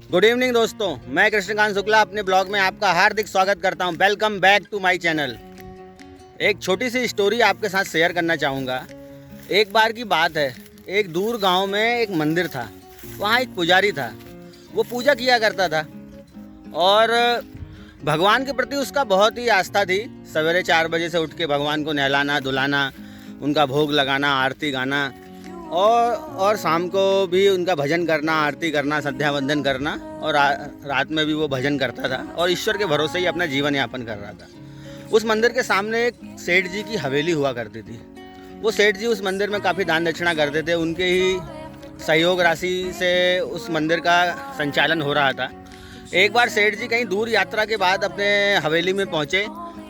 Good evening दोस्तों, मैं कृष्णकांत शुक्ला अपने ब्लॉग में आपका हार्दिक स्वागत करता हूं। Welcome back to my channel. एक छोटी सी स्टोरी आपके साथ शेयर करना चाहूँगा। एक बार की बात है, एक दूर गांव में एक मंदिर था। वहाँ एक पुजारी था, वो पूजा किया करता था और भगवान के प्रति उसका बहुत ही आस्था थी। सवेरे 4 बजे से उठ के भगवान को नहलाना धुलाना, उनका भोग लगाना, आरती गाना और शाम को भी उनका भजन करना, आरती करना, संध्या वंदन करना और रात में भी वो भजन करता था और ईश्वर के भरोसे ही अपना जीवन यापन कर रहा था। उस मंदिर के सामने एक सेठ जी की हवेली हुआ करती थी। वो सेठ जी उस मंदिर में काफ़ी दान दक्षिणा करते थे। उनके ही सहयोग राशि से उस मंदिर का संचालन हो रहा था। एक बार सेठ जी कहीं दूर यात्रा के बाद अपने हवेली में पहुँचे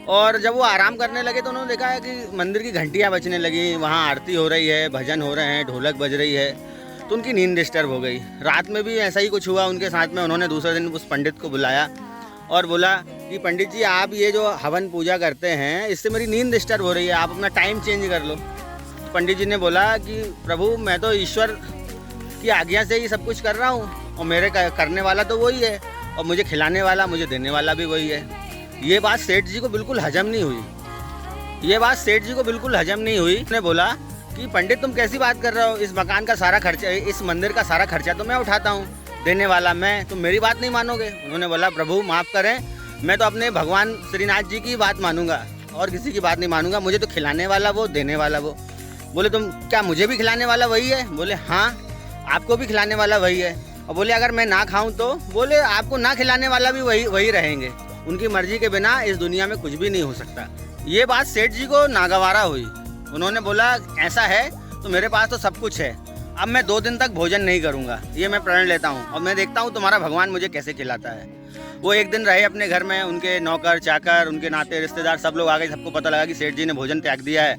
और जब वो आराम करने लगे तो उन्होंने देखा है कि मंदिर की घंटियाँ बजने लगी, वहाँ आरती हो रही है, भजन हो रहे हैं, ढोलक बज रही है। तो उनकी नींद डिस्टर्ब हो गई। रात में भी ऐसा ही कुछ हुआ उनके साथ में। उन्होंने दूसरे दिन उस पंडित को बुलाया और बोला कि पंडित जी, आप ये जो हवन पूजा करते हैं इससे मेरी नींद डिस्टर्ब हो रही है, आप अपना टाइम चेंज कर लो। तो पंडित जी ने बोला कि प्रभु, मैं तो ईश्वर की आज्ञा से ही सब कुछ कर रहा हूँ और मेरे करने वाला तो वही है और मुझे खिलाने वाला, मुझे देने वाला भी वही है। ये बात सेठ जी को बिल्कुल हजम नहीं हुई। उसने बोला कि पंडित, तुम कैसी बात कर रहे हो? इस मकान का सारा खर्चा, इस मंदिर का सारा खर्चा तो मैं उठाता हूँ, देने वाला मैं, तुम मेरी बात नहीं मानोगे? उन्होंने बोला, प्रभु माफ़ करें, मैं तो अपने भगवान श्रीनाथ जी की बात मानूंगा और किसी की बात नहीं मानूंगा। मुझे तो खिलाने वाला वो, देने वाला वो। बोले, तुम क्या मुझे भी खिलाने वाला वही है? बोले, हाँ, आपको भी खिलाने वाला वही है। और बोले, अगर मैं ना खाऊं तो? बोले, आपको ना खिलाने वाला भी वही रहेंगे। उनकी मर्जी के बिना इस दुनिया में कुछ भी नहीं हो सकता। ये बात सेठ जी को नागवारा हुई। उन्होंने बोला, ऐसा है तो मेरे पास तो सब कुछ है, अब मैं 2 दिन तक भोजन नहीं करूंगा, ये मैं प्रण लेता हूँ और मैं देखता हूँ तुम्हारा भगवान मुझे कैसे खिलाता है। वो एक दिन रहे अपने घर में। उनके नौकर चाकर, उनके नाते रिश्तेदार सब लोग आ गए। सबको पता लगा कि सेठ जी ने भोजन त्याग दिया है।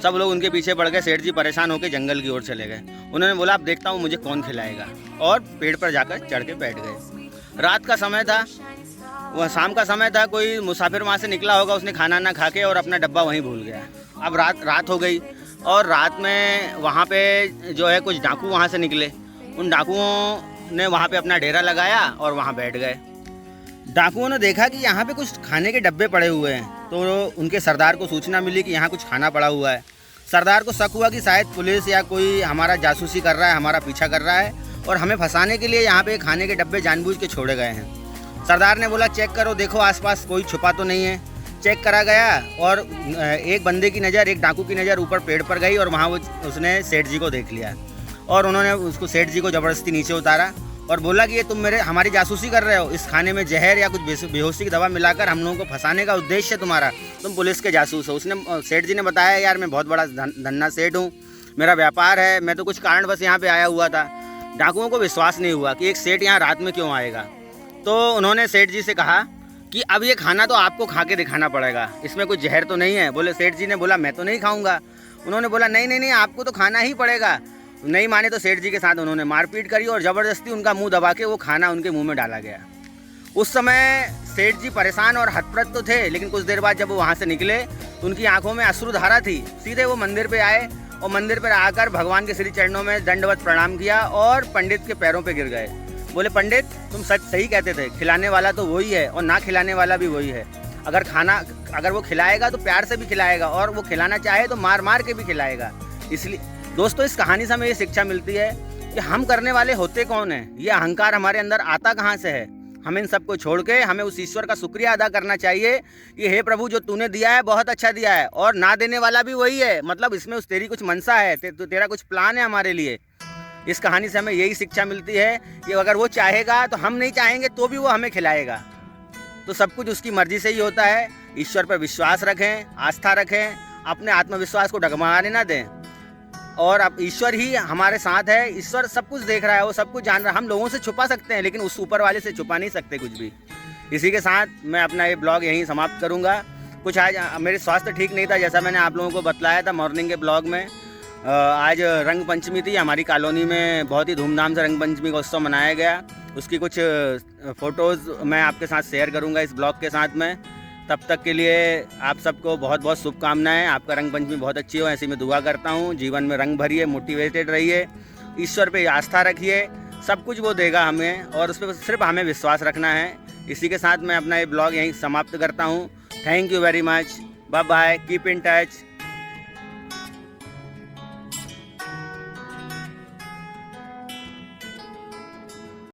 सब लोग उनके पीछे पड़ गए। सेठ जी परेशान होकर जंगल की ओर चले गए। उन्होंने बोला, अब देखता हूँ मुझे कौन खिलाएगा, और पेड़ पर जाकर चढ़ के बैठ गए। रात का समय था, वह शाम का समय था। कोई मुसाफिर वहाँ से निकला होगा, उसने खाना ना खा के और अपना डब्बा वहीं भूल गया। अब रात हो गई और रात में वहाँ पे जो है कुछ डाकू वहाँ से निकले। उन डाकुओं ने वहाँ पे अपना डेरा लगाया और वहाँ बैठ गए। डाकुओं ने देखा कि यहाँ पे कुछ खाने के डब्बे पड़े हुए हैं, तो उनके सरदार को सूचना मिली कि यहाँ कुछ खाना पड़ा हुआ है। सरदार को शक हुआ कि शायद पुलिस या कोई हमारा जासूसी कर रहा है, हमारा पीछा कर रहा है और हमें फंसाने के लिए यहाँ पे खाने के डब्बे जानबूझ के छोड़े गए हैं। सरदार ने बोला, चेक करो, देखो आसपास कोई छुपा तो नहीं है। चेक करा गया और एक बंदे की नज़र, एक डाकू की नज़र ऊपर पेड़ पर गई और वहाँ उसने सेठ जी को देख लिया और उन्होंने उसको, सेठ जी को ज़बरदस्ती नीचे उतारा और बोला कि ये तुम हमारी जासूसी कर रहे हो, इस खाने में जहर या कुछ बेहोशी की दवा मिलाकर हम लोगों को फंसाने का उद्देश्य है तुम्हारा, तुम पुलिस के जासूस हो। उसने, सेठ जी ने बताया, यार मैं बहुत बड़ा धन्ना सेठ हूँ, मेरा व्यापार है, मैं तो कुछ कारणवश यहाँ पे आया हुआ था। डाकुओं को विश्वास नहीं हुआ कि एक सेठ यहाँ रात में क्यों आएगा। तो उन्होंने सेठ जी से कहा कि अब ये खाना तो आपको खा के दिखाना पड़ेगा, इसमें कोई जहर तो नहीं है? बोले, सेठ जी ने बोला, मैं तो नहीं खाऊंगा। उन्होंने बोला, नहीं, आपको तो खाना ही पड़ेगा। नहीं माने तो सेठ जी के साथ उन्होंने मारपीट करी और ज़बरदस्ती उनका मुंह दबा के वो खाना उनके मुंह में डाला गया। उस समय सेठ जी परेशान और हतप्रत तो थे, लेकिन कुछ देर बाद जब वो वहाँ से निकले तो उनकी आंखों में अश्रुधारा थी। सीधे वो मंदिर पे आए और मंदिर पर आकर भगवान के श्री चरणों में दंडवत प्रणाम किया और पंडित के पैरों पर गिर गए। बोले, पंडित, तुम सही कहते थे, खिलाने वाला तो वही है और ना खिलाने वाला भी वही है। अगर वो खिलाएगा तो प्यार से भी खिलाएगा और वो खिलाना चाहे तो मार के भी खिलाएगा। इसलिए दोस्तों, इस कहानी से हमें ये शिक्षा मिलती है कि हम करने वाले होते कौन हैं, ये अहंकार हमारे अंदर आता कहाँ से है। हम इन सबको छोड़ के हमें उस ईश्वर का शुक्रिया अदा करना चाहिए कि हे प्रभु, जो तूने दिया है बहुत अच्छा दिया है और ना देने वाला भी वही है। मतलब इसमें तेरी कुछ मनसा है, तेरा कुछ प्लान है हमारे लिए। इस कहानी से हमें यही शिक्षा मिलती है कि अगर वो चाहेगा तो हम नहीं चाहेंगे तो भी वो हमें खिलाएगा। तो सब कुछ उसकी मर्जी से ही होता है। ईश्वर पर विश्वास रखें, आस्था रखें, अपने आत्मविश्वास को डगमगाने ना दें और अब ईश्वर ही हमारे साथ है। ईश्वर सब कुछ देख रहा है, वो सब कुछ जान रहा है। हम लोगों से छुपा सकते हैं लेकिन उस ऊपर वाले से छुपा नहीं सकते कुछ भी। इसी के साथ मैं अपना ये ब्लॉग यहीं समाप्त करूँगा। कुछ आज मेरे स्वास्थ्य ठीक नहीं था, जैसा मैंने आप लोगों को बतलाया था मॉर्निंग के ब्लॉग में। आज रंग पंचमी थी। हमारी कॉलोनी में बहुत ही धूमधाम से रंग पंचमी का उत्सव मनाया गया। उसकी कुछ फ़ोटोज़ मैं आपके साथ शेयर करूंगा इस ब्लॉग के साथ में। तब तक के लिए आप सबको बहुत बहुत शुभकामनाएं। आपका रंग पंचमी बहुत अच्छी हो, ऐसी मैं दुआ करता हूं। जीवन में रंग भरिए, मोटिवेटेड रहिए, ईश्वर पे आस्था रखिए, सब कुछ वो देगा हमें, और उस पर सिर्फ हमें विश्वास रखना है। इसी के साथ मैं अपना ये ब्लॉग यहीं समाप्त करता हूँ। Thank you very much, bye bye, keep in touch.